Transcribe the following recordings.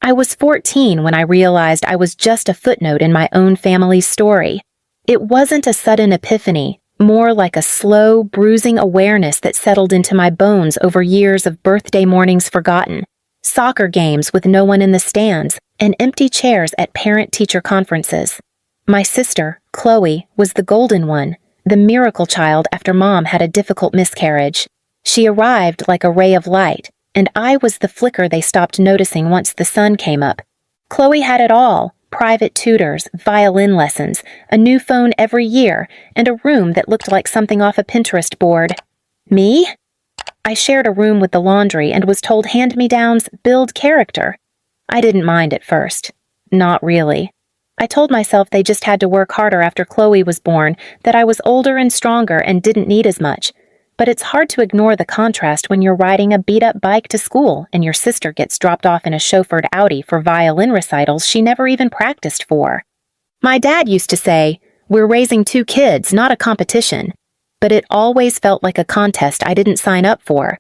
I was 14 when I realized I was just a footnote in my own family's story. It wasn't a sudden epiphany, more like a slow, bruising awareness that settled into my bones over years of birthday mornings forgotten, soccer games with no one in the stands, and empty chairs at parent-teacher conferences. My sister, Chloe, was the golden one, the miracle child after Mom had a difficult miscarriage. She arrived like a ray of light, and I was the flicker they stopped noticing once the sun came up. Chloe had it all: private tutors, violin lessons, a new phone every year, and a room that looked like something off a Pinterest board. Me? I shared a room with the laundry and was told hand-me-downs build character. I didn't mind at first. Not really. I told myself they just had to work harder after Chloe was born, that I was older and stronger and didn't need as much. But it's hard to ignore the contrast when you're riding a beat-up bike to school and your sister gets dropped off in a chauffeured Audi for violin recitals she never even practiced for. My dad used to say, "We're raising 2 kids, not a competition." But it always felt like a contest I didn't sign up for.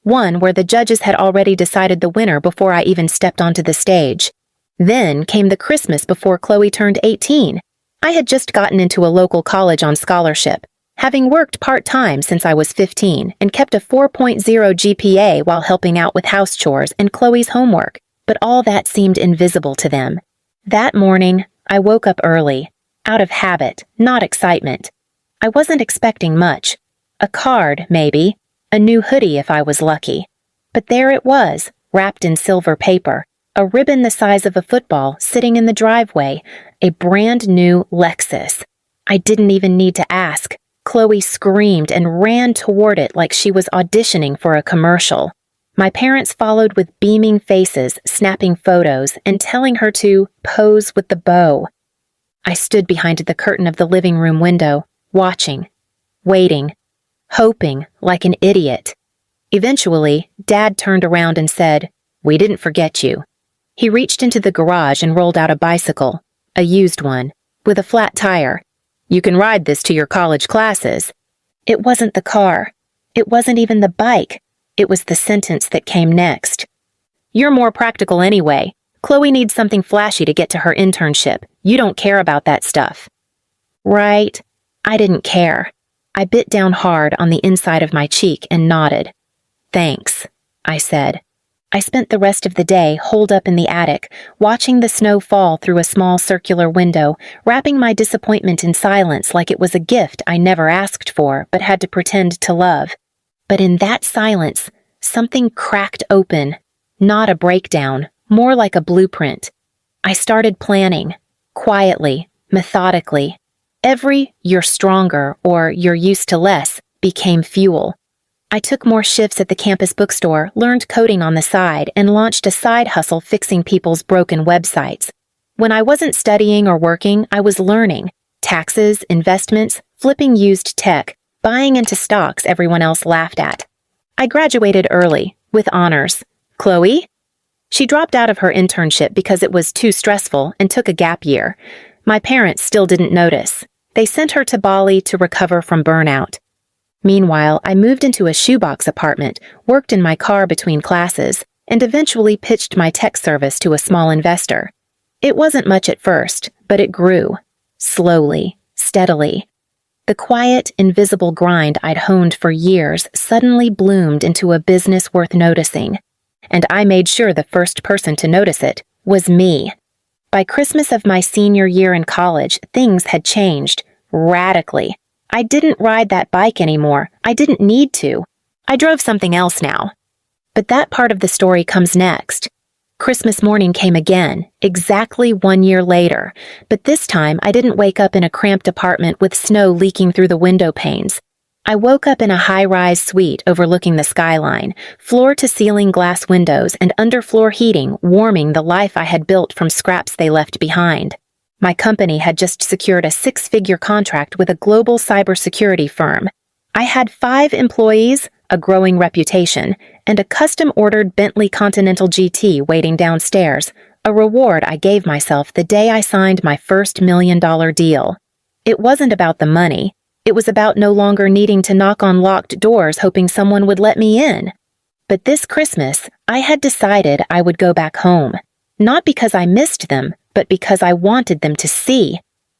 One where the judges had already decided the winner before I even stepped onto the stage. Then came the Christmas before Chloe turned 18. I had just gotten into a local college on scholarship, having worked part-time since I was 15 and kept a 4.0 GPA while helping out with house chores and Chloe's homework, but all that seemed invisible to them. That morning, I woke up early, out of habit, not excitement. I wasn't expecting much. A card, maybe. A new hoodie if I was lucky. But there it was, wrapped in silver paper, a ribbon the size of a football sitting in the driveway, a brand new Lexus. I didn't even need to ask. Chloe screamed and ran toward it like she was auditioning for a commercial. My parents followed with beaming faces, snapping photos, and telling her to pose with the bow. I stood behind the curtain of the living room window, watching, waiting, hoping like an idiot. Eventually, Dad turned around and said, "We didn't forget you." He reached into the garage and rolled out a bicycle, a used one, with a flat tire. "You can ride this to your college classes." It wasn't the car. It wasn't even the bike. It was the sentence that came next. "You're more practical anyway. Chloe needs something flashy to get to her internship. You don't care about that stuff." Right. I didn't care. I bit down hard on the inside of my cheek and nodded. "Thanks," I said. I spent the rest of the day holed up in the attic, watching the snow fall through a small circular window, wrapping my disappointment in silence like it was a gift I never asked for but had to pretend to love. But in that silence, something cracked open. Not a breakdown, more like a blueprint. I started planning, quietly, methodically. Every "you're stronger" or "you're used to less" became fuel. I took more shifts at the campus bookstore, learned coding on the side, and launched a side hustle fixing people's broken websites. When I wasn't studying or working, I was learning. Taxes, investments, flipping used tech, buying into stocks everyone else laughed at. I graduated early, with honors. Chloe? She dropped out of her internship because it was too stressful and took a gap year. My parents still didn't notice. They sent her to Bali to recover from burnout. Meanwhile, I moved into a shoebox apartment, worked in my car between classes, and eventually pitched my tech service to a small investor. It wasn't much at first, but it grew. Slowly, steadily. The quiet, invisible grind I'd honed for years suddenly bloomed into a business worth noticing. And I made sure the first person to notice it was me. By Christmas of my senior year in college, things had changed, radically. I didn't ride that bike anymore. I didn't need to. I drove something else now. But that part of the story comes next. Christmas morning came again, exactly 1 year later, but this time I didn't wake up in a cramped apartment with snow leaking through the window panes. I woke up in a high-rise suite overlooking the skyline, floor-to-ceiling glass windows and underfloor heating warming the life I had built from scraps they left behind. My company had just secured a 6-figure contract with a global cybersecurity firm. I had 5 employees, a growing reputation, and a custom-ordered Bentley Continental GT waiting downstairs, a reward I gave myself the day I signed my first $1 million deal. It wasn't about the money. It was about no longer needing to knock on locked doors hoping someone would let me in. But this Christmas, I had decided I would go back home. Not because I missed them, but because I wanted them to see.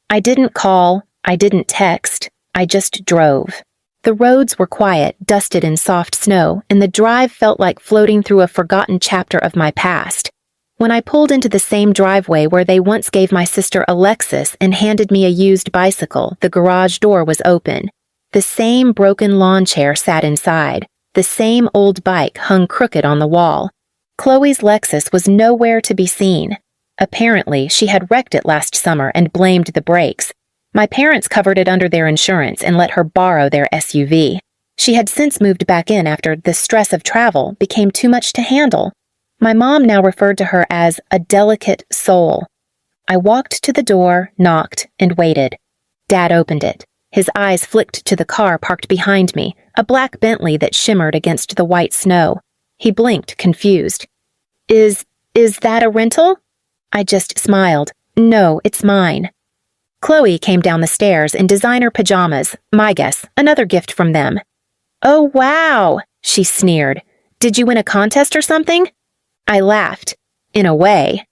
I didn't call, I didn't text, I just drove. The roads were quiet, dusted in soft snow, and the drive felt like floating through a forgotten chapter of my past. When I pulled into the same driveway where they once gave my sister a Lexus and handed me a used bicycle, the garage door was open. The same broken lawn chair sat inside. The same old bike hung crooked on the wall. Chloe's Lexus was nowhere to be seen. Apparently, she had wrecked it last summer and blamed the brakes. My parents covered it under their insurance and let her borrow their SUV. She had since moved back in after the stress of travel became too much to handle. My mom now referred to her as a delicate soul. I walked to the door, knocked, and waited. Dad opened it. His eyes flicked to the car parked behind me, a black Bentley that shimmered against the white snow. He blinked, confused. Is that a rental? I just smiled. No, it's mine. Chloe came down the stairs in designer pajamas, my guess, another gift from them. Oh, wow, she sneered. Did you win a contest or something? I laughed. In a way.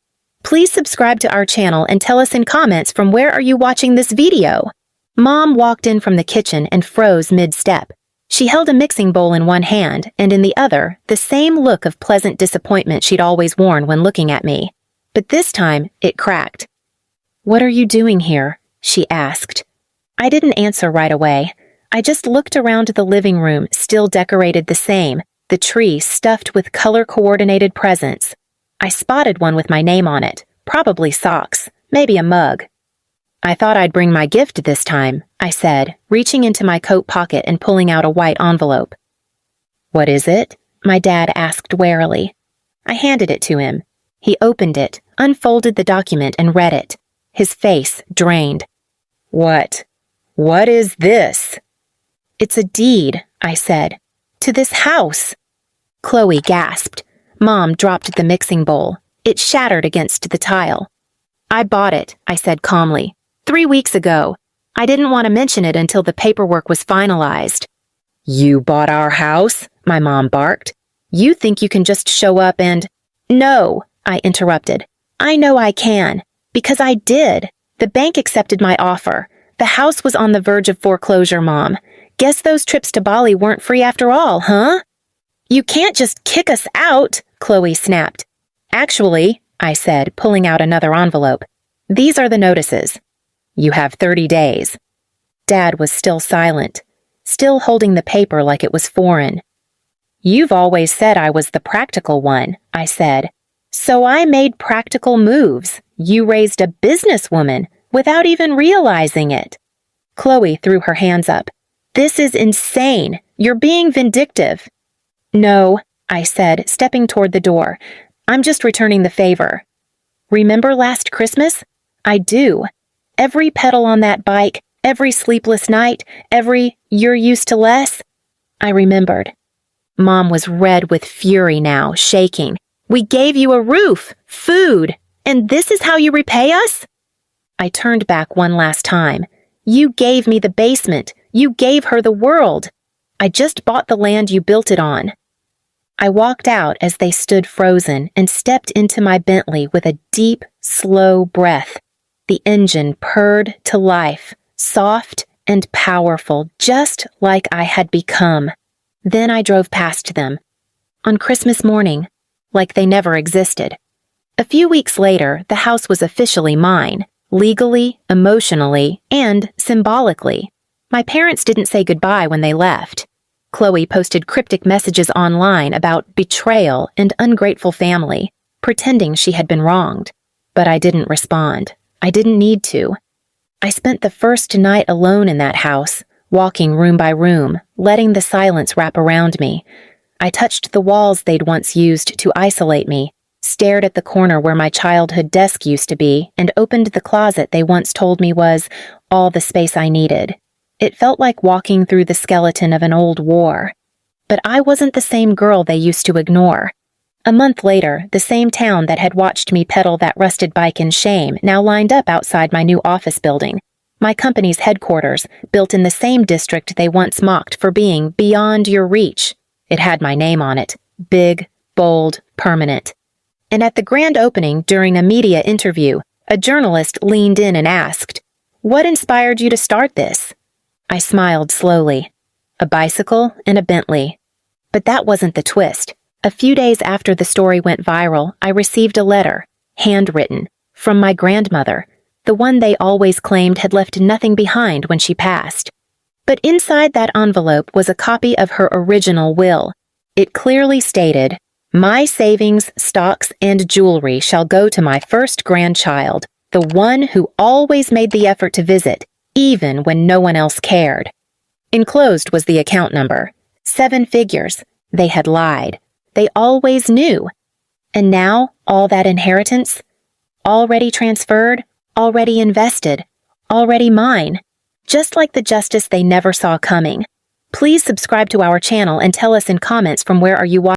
Please subscribe to our channel and tell us in comments from where are you watching this video. Mom walked in from the kitchen and froze mid-step. She held a mixing bowl in one hand and in the other, the same look of pleasant disappointment she'd always worn when looking at me. But this time, it cracked. What are you doing here? She asked. I didn't answer right away. I just looked around the living room, still decorated the same, the tree stuffed with color-coordinated presents. I spotted one with my name on it, probably socks, maybe a mug. I thought I'd bring my gift this time, I said, reaching into my coat pocket and pulling out a white envelope. What is it? My dad asked warily. I handed it to him. He opened it, unfolded the document, and read it. His face drained. What is this? It's a deed, I said. To this house. Chloe gasped. Mom dropped the mixing bowl. It shattered against the tile. I bought it, I said calmly. 3 weeks ago. I didn't want to mention it until the paperwork was finalized. You bought our house? My mom barked. You think you can just show up and— No, I interrupted. I know I can. Because I did. The bank accepted my offer. The house was on the verge of foreclosure, Mom. Guess those trips to Bali weren't free after all, huh? You can't just kick us out, Chloe snapped. Actually, I said, pulling out another envelope. These are the notices. You have 30 days. Dad was still silent, still holding the paper like it was foreign. You've always said I was the practical one, I said. So I made practical moves. You raised a businesswoman without even realizing it. Chloe threw her hands up. This is insane. You're being vindictive. No, I said, stepping toward the door. I'm just returning the favor. Remember last Christmas? I do. Every pedal on that bike, every sleepless night, every "you're used to less." I remembered. Mom was red with fury now, shaking. We gave you a roof, food, and this is how you repay us? I turned back one last time. You gave me the basement. You gave her the world. I just bought the land you built it on. I walked out as they stood frozen and stepped into my Bentley with a deep, slow breath. The engine purred to life, soft and powerful, just like I had become. Then I drove past them. On Christmas morning, like they never existed. A few weeks later, the house was officially mine, legally, emotionally, and symbolically. My parents didn't say goodbye when they left. Chloe posted cryptic messages online about betrayal and ungrateful family, pretending she had been wronged. But I didn't respond. I didn't need to. I spent the first night alone in that house, walking room by room, letting the silence wrap around me. I touched the walls they'd once used to isolate me, stared at the corner where my childhood desk used to be, and opened the closet they once told me was all the space I needed. It felt like walking through the skeleton of an old war. But I wasn't the same girl they used to ignore. A month later, the same town that had watched me pedal that rusted bike in shame now lined up outside my new office building, my company's headquarters, built in the same district they once mocked for being beyond your reach. It had my name on it, big, bold, permanent. And at the grand opening during a media interview, a journalist leaned in and asked, "What inspired you to start this?" I smiled slowly. A bicycle and a Bentley. But that wasn't the twist. A few days after the story went viral, I received a letter, handwritten, from my grandmother, the one they always claimed had left nothing behind when she passed. But inside that envelope was a copy of her original will. It clearly stated, "My savings, stocks, and jewelry shall go to my first grandchild, the one who always made the effort to visit, even when no one else cared." Enclosed was the account number. 7 figures. They had lied. They always knew. And now, all that inheritance? Already transferred, already invested, already mine. Just like the justice they never saw coming. Please subscribe to our channel and tell us in comments from where are you watching.